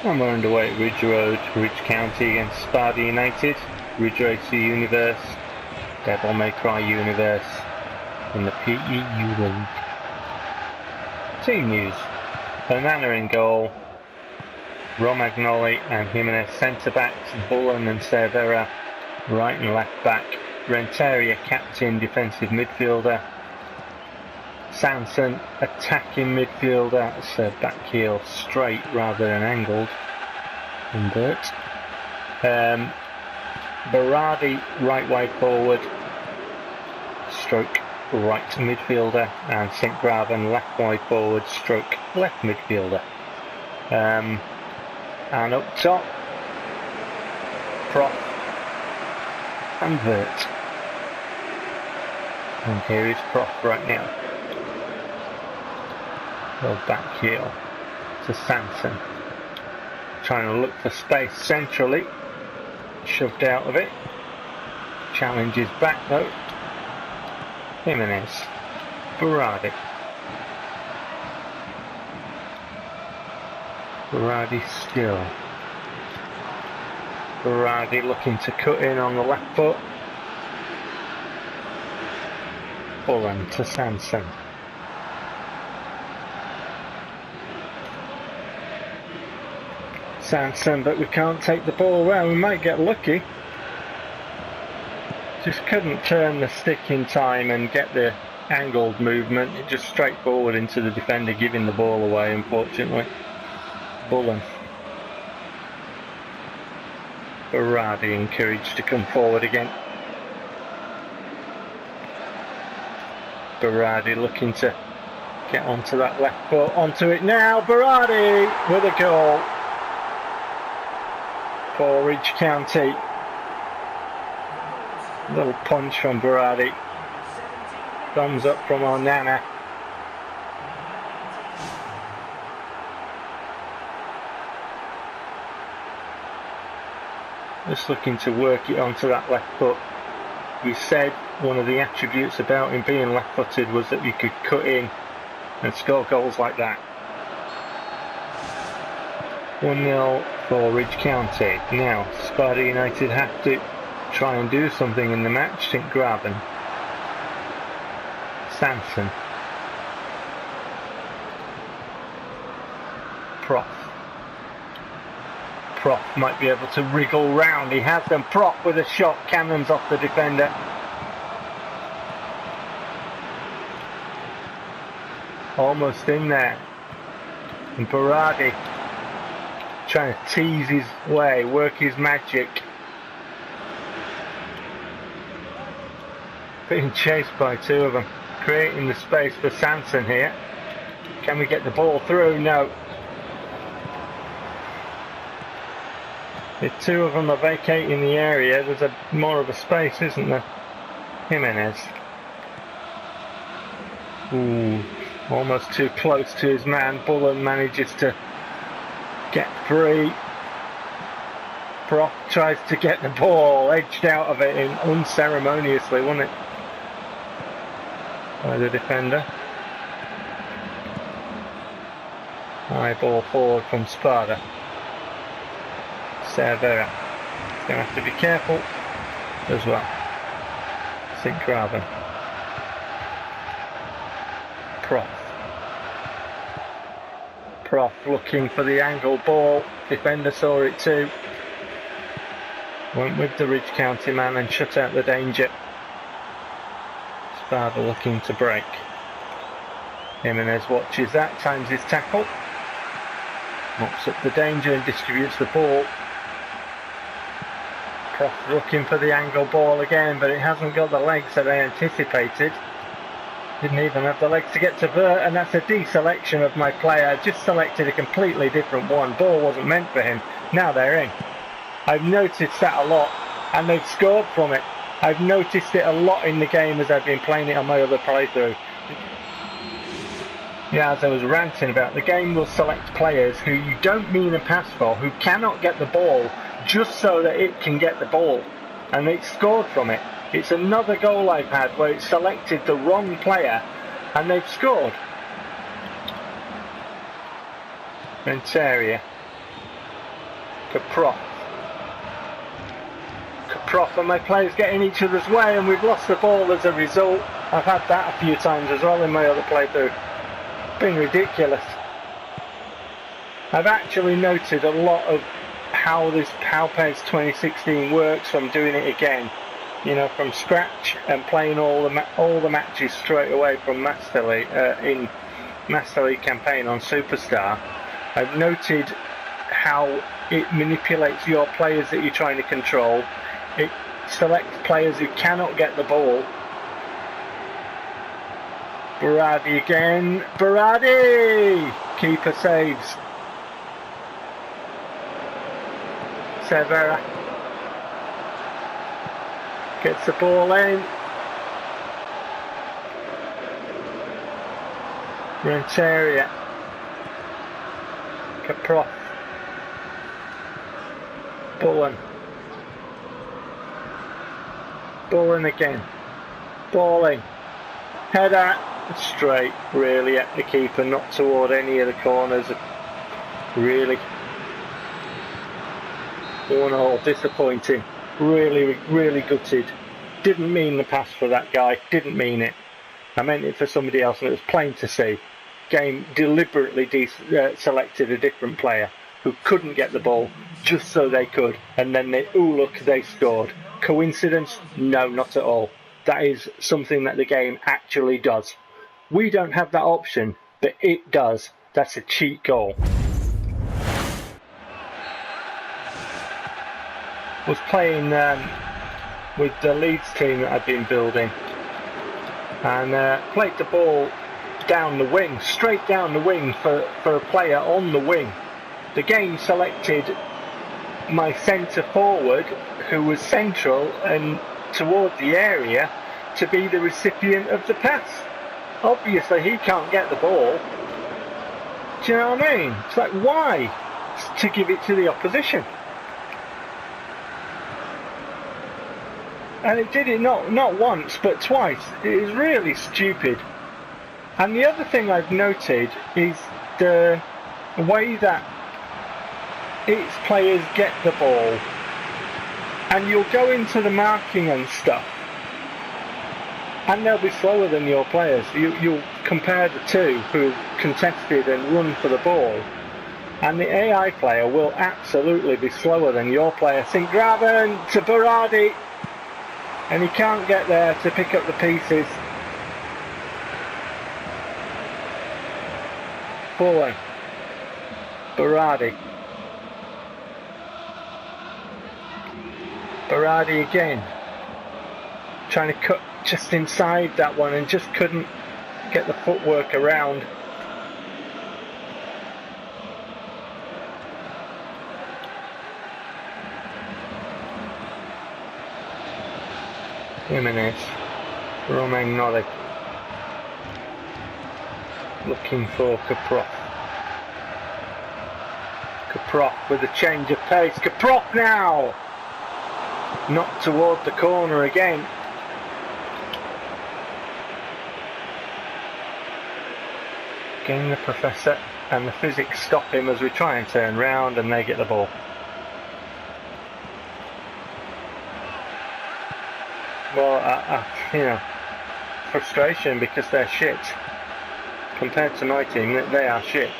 And we're underway at Ridge Road, Ridge County against Sparda United, Ridge Racer Universe, Devil May Cry Universe in the PEU League. Team news: Banana in goal, Romagnoli and Jimenez centre backs, Bullen and Cervera right and left back, Renteria captain defensive midfielder, Sanson attacking midfielder, so back heel straight rather than angled, invert. Berardi right wide forward, stroke right midfielder, and St. Graven left wide forward, stroke left midfielder. And up top, Prof and Vert. And here is Prof right now. Well, back heel to Sanson, trying to look for space centrally, shoved out of it, challenges back though, Jimenez, Berardi still, Berardi looking to cut in on the left foot, Bullen to Sanson. Sanson, but we can't take the ball well. We might get lucky. Just couldn't turn the stick in time and get the angled movement. It just straight forward into the defender, giving the ball away, unfortunately. Bullen. Berardi encouraged to come forward again. Berardi looking to get onto that left foot, onto it now. Berardi with a goal for Ridge County. Little punch from Berardi. Thumbs up from our Nana. Just looking to work it onto that left foot. We said one of the attributes about him being left footed was that you could cut in and score goals like that. 1-0 for Ridge County. Now Sparda United have to try and do something in the match. St. Graven, Sanson, Prof might be able to wriggle round. He has them. Prof with a shot, cannons off the defender. Almost in there. And Berardi trying to tease his way, work his magic. Being chased by two of them, creating the space for Sanson here. Can we get the ball through? No. If two of them are vacating the area, there's more of a space, isn't there? Jimenez. Ooh, almost too close to his man. Bullen manages to get free. Prof tries to get the ball, edged out of it in unceremoniously, wasn't it? By the defender. High ball forward from Sparda. Cervera. He's going to have to be careful as well. St. Graven. Prof looking for the angle ball. Defender saw it too. Went with the Ridge County man and shut out the danger. Sparda looking to break. Jimenez watches that, times his tackle. Mops up the danger and distributes the ball. Prof looking for the angle ball again, but it hasn't got the legs that I anticipated. Didn't even have the legs to get to Vert, and that's a deselection of my player. Just selected a completely different one. Ball wasn't meant for him. Now they're in. I've noticed that a lot, and they've scored from it. I've noticed it a lot in the game as I've been playing it on my other playthrough. Yeah, as I was ranting about, the game will select players who you don't mean a pass for, who cannot get the ball, just so that it can get the ball. And it scored from it. It's another goal I've had where it selected the wrong player and they've scored. Renteria Kaproff. Kaproff and my players get in each other's way, and we've lost the ball as a result. I've had that a few times as well in my other playthrough. It's been ridiculous. I've actually noted a lot of how PES 2016 works from doing it again, you know, from scratch and playing all the matches straight away from Master League in Master League campaign on Superstar. I've noted how it manipulates your players that you're trying to control. It selects players who cannot get the ball. Berardi again. Berardi! Keeper saves. Severa gets the ball in. Renteria. Kaproff. Bullen. Bullen again. Balling. Header. Straight, really, at the keeper, not toward any of the corners. Really. 1-1, disappointing. Really, really gutted. Didn't mean the pass for that guy. Didn't mean it. I meant it for somebody else, and it was plain to see. Game deliberately selected a different player who couldn't get the ball just so they could, and then they scored. Coincidence? No, not at all. That is something that the game actually does. We don't have that option, but it does. That's a cheat goal. Was playing with the Leeds team that I've been building, and played the ball down the wing, straight down the wing for a player on the wing. The game selected my centre forward, who was central and toward the area, to be the recipient of the pass. Obviously he can't get the ball. Do you know what I mean? It's like, why? To give it to the opposition. And it did it not once but twice. It is really stupid. And the other thing I've noted is the way that its players get the ball, and you'll go into the marking and stuff, and they'll be slower than your players. You'll compare the two who contested and run for the ball, and the AI player will absolutely be slower than your player. Sint-Graven to Berardi, and he can't get there to pick up the pieces. Bullen. Berardi. Berardi again. Trying to cut just inside that one and just couldn't get the footwork around. Jimenez. Romagnoli. Looking for Kaproff. Kaproff with a change of pace. Kaproff now! Not toward the corner again. Again the professor and the physics stop him as we try and turn round, and they get the ball. Well, you know, frustration because they're shit. Compared to my team, they are shit.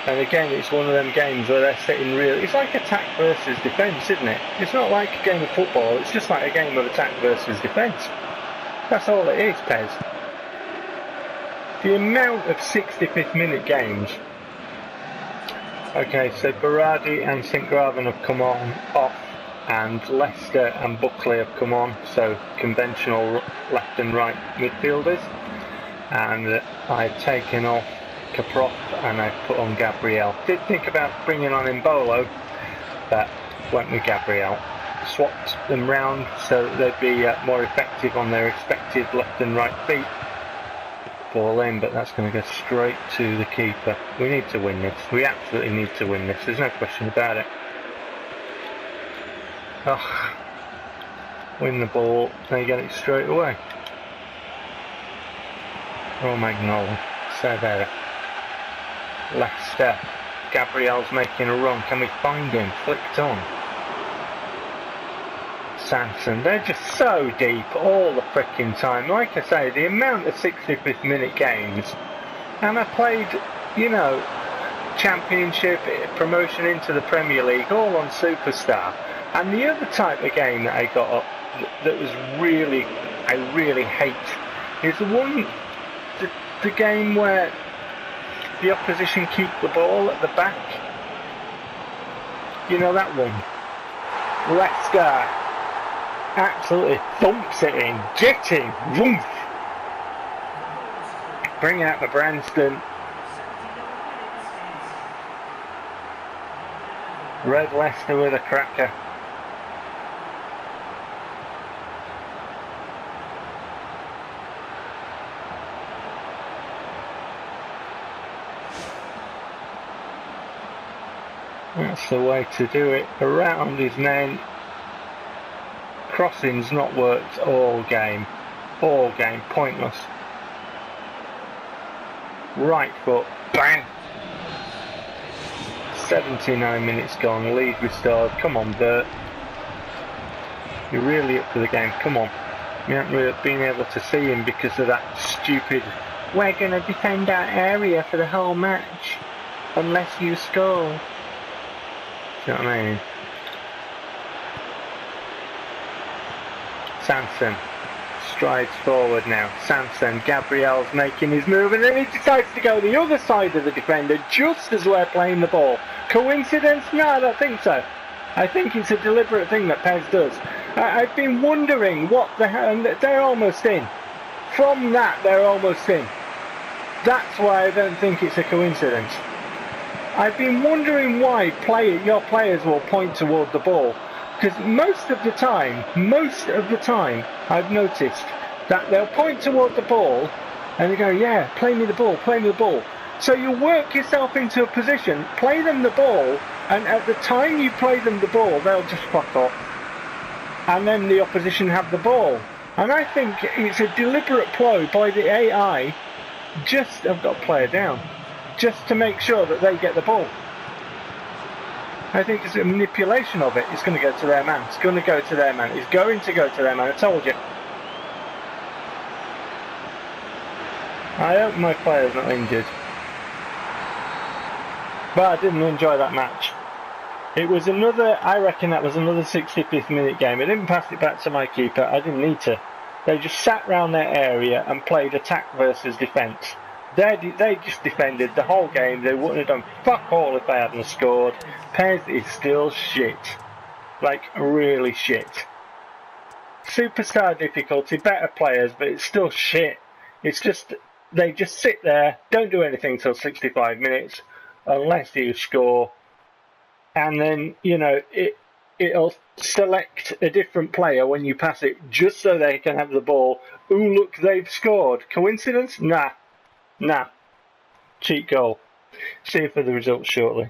And again, it's one of them games where they're sitting real. It's like attack versus defence, isn't it? It's not like a game of football, it's just like a game of attack versus defence. That's all it is, PES. The amount of 65th minute games. Okay, so Berardi and Sint-Graven have come off, and Leicester and Buckley have come on, so conventional left and right midfielders. And I've taken off Kaproff and I've put on Gabriel. Did think about bringing on Mbolo, but went with Gabriel. Swapped them round so that they'd be more effective on their respective left and right feet. Ball in, but that's going to go straight to the keeper. We need to win this. We absolutely need to win this. There's no question about it. Oh, win the ball, they get it straight away. Romagnoli, Severa. Leicester. Gabriel's making a run. Can we find him? Flicked on. Sanson. They're just so deep all the frickin' time. Like I say, the amount of 65th minute games. And I played, you know, Championship, promotion into the Premier League, all on Superstar. And the other type of game that I got up that was really, I really hate, is the game where the opposition keep the ball at the back. You know that one? Leicester absolutely thumps it in, jetting, woof. Bring out the Branston. Red Leicester with a cracker. That's the way to do it. Around his men. Crossing's not worked all game. All game. Pointless. Right foot. Bang! 79 minutes gone. Lead restored. Come on, Bert. You're really up for the game. Come on. We haven't really been able to see him because of that stupid... We're going to defend our area for the whole match. Unless you score. You know what I mean? Sanson strides forward now. Sanson, Gabriel's making his move, and then he decides to go the other side of the defender just as we're playing the ball. Coincidence? No, I don't think so. I think it's a deliberate thing that PES does. I've been wondering what the hell, and they're almost in. From that, they're almost in. That's why I don't think it's a coincidence. I've been wondering why your players will point toward the ball. Because most of the time, I've noticed that they'll point toward the ball and they go, yeah, play me the ball, play me the ball. So you work yourself into a position, play them the ball, and at the time you play them the ball, they'll just fuck off. And then the opposition have the ball. And I think it's a deliberate ploy by the AI, I've got a player down, just to make sure that they get the ball. I think it's a manipulation of it. It's going to go to their man. It's going to go to their man. It's going to go to their man. I told you. I hope my player's not injured. But I didn't enjoy that match. It was I reckon that was another 65th minute game. I didn't pass it back to my keeper. I didn't need to. They just sat round their area and played attack versus defence. They just defended the whole game. They wouldn't have done fuck all if they hadn't scored. PES is still shit. Like, really shit. Superstar difficulty, better players, but it's still shit. It's just, they just sit there, don't do anything till 65 minutes, unless you score. And then, you know, it'll select a different player when you pass it, just so they can have the ball. Ooh, look, they've scored. Coincidence? Nah. Cheat goal. See you for the results shortly.